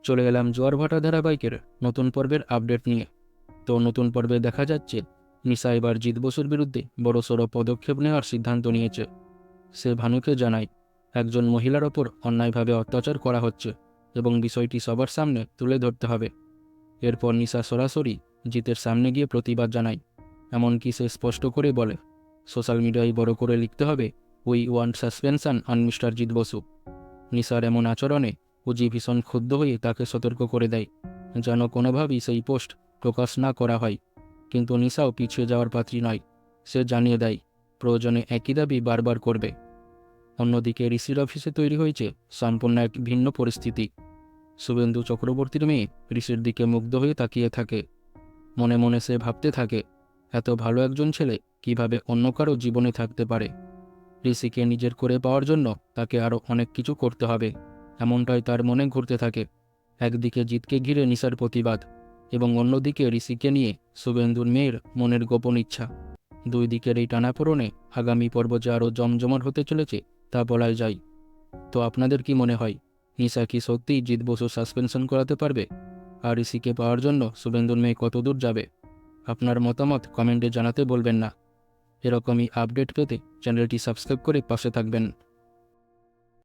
চলে এলাম জোয়ার ভাটা ধারাবাহিকের নতুন পর্বের আপডেট নিয়ে। তো নতুন পর্বে দেখা যাচ্ছে নিশা এবার জিৎ বসুর বিরুদ্ধে বড়সড় পদক্ষেপ নেওয়ার সিদ্ধান্ত নিয়েছে। সে ভানুকে জানায় একজন মহিলার ওপর অন্যায়ভাবে অত্যাচার করা হচ্ছে এবং বিষয়টি সবার সামনে তুলে ধরতে হবে। এরপর নিশা সরাসরি জিতের সামনে গিয়ে প্রতিবাদ জানায়। এমনকি সে স্পষ্ট করে বলে সোশ্যাল মিডিয়ায় বড় করে লিখতে হবে, we want suspension on mister Jeet Basu. নিশার এমন আচরণে উজি ভীষণ ক্ষুব্ধ হয়ে তাকে সতর্ক করে দেয় যেন কোনোভাবেই সেই পোস্ট প্রকাশ না করা হয়। কিন্তু নিশাও পিছিয়ে যাওয়ার পাত্রী নয়। সে জানিয়ে দেয় প্রয়োজনে একই দাবি বারবার করবে। অন্যদিকে ঋষির অফিসে তৈরি হয়েছে সম্পূর্ণ এক ভিন্ন পরিস্থিতি। শুভেন্দু চক্রবর্তীর মেয়ে ঋষির দিকে মুগ্ধ হয়ে তাকিয়ে থাকে। মনে মনে সে ভাবতে থাকে এত ভালো একজন ছেলে কিভাবে অন্য কারো জীবনে থাকতে পারে। ঋষিকে নিজের করে পাওয়ার জন্য তাকে আরও অনেক কিছু করতে হবে, এমনটাই তার মনে ঘুরতে থাকে। একদিকে জিতকে ঘিরে নিশার প্রতিবাদ এবং অন্যদিকে ঋষিকে নিয়ে শুভেন্দুর মেয়ের মনের গোপন ইচ্ছা। দুই দিকের এই টানাপোড়েনে আগামী পর্ব যে আরও জমজমাট হতে চলেছে তা বলাই যায়। তো আপনাদের কি মনে হয়, নিশা কি সত্যিই জিৎ বসু সাসপেনশন করাতে পারবে? আর ঋষিকে পাওয়ার জন্য শুভেন্দুর মেয়ে কত দূর যাবে? আপনার মতামত কমেন্টে জানাতে বলবেন না। এরকমই আপডেট পেতে চ্যানেলটি সাবস্ক্রাইব করে পাশে থাকবেন।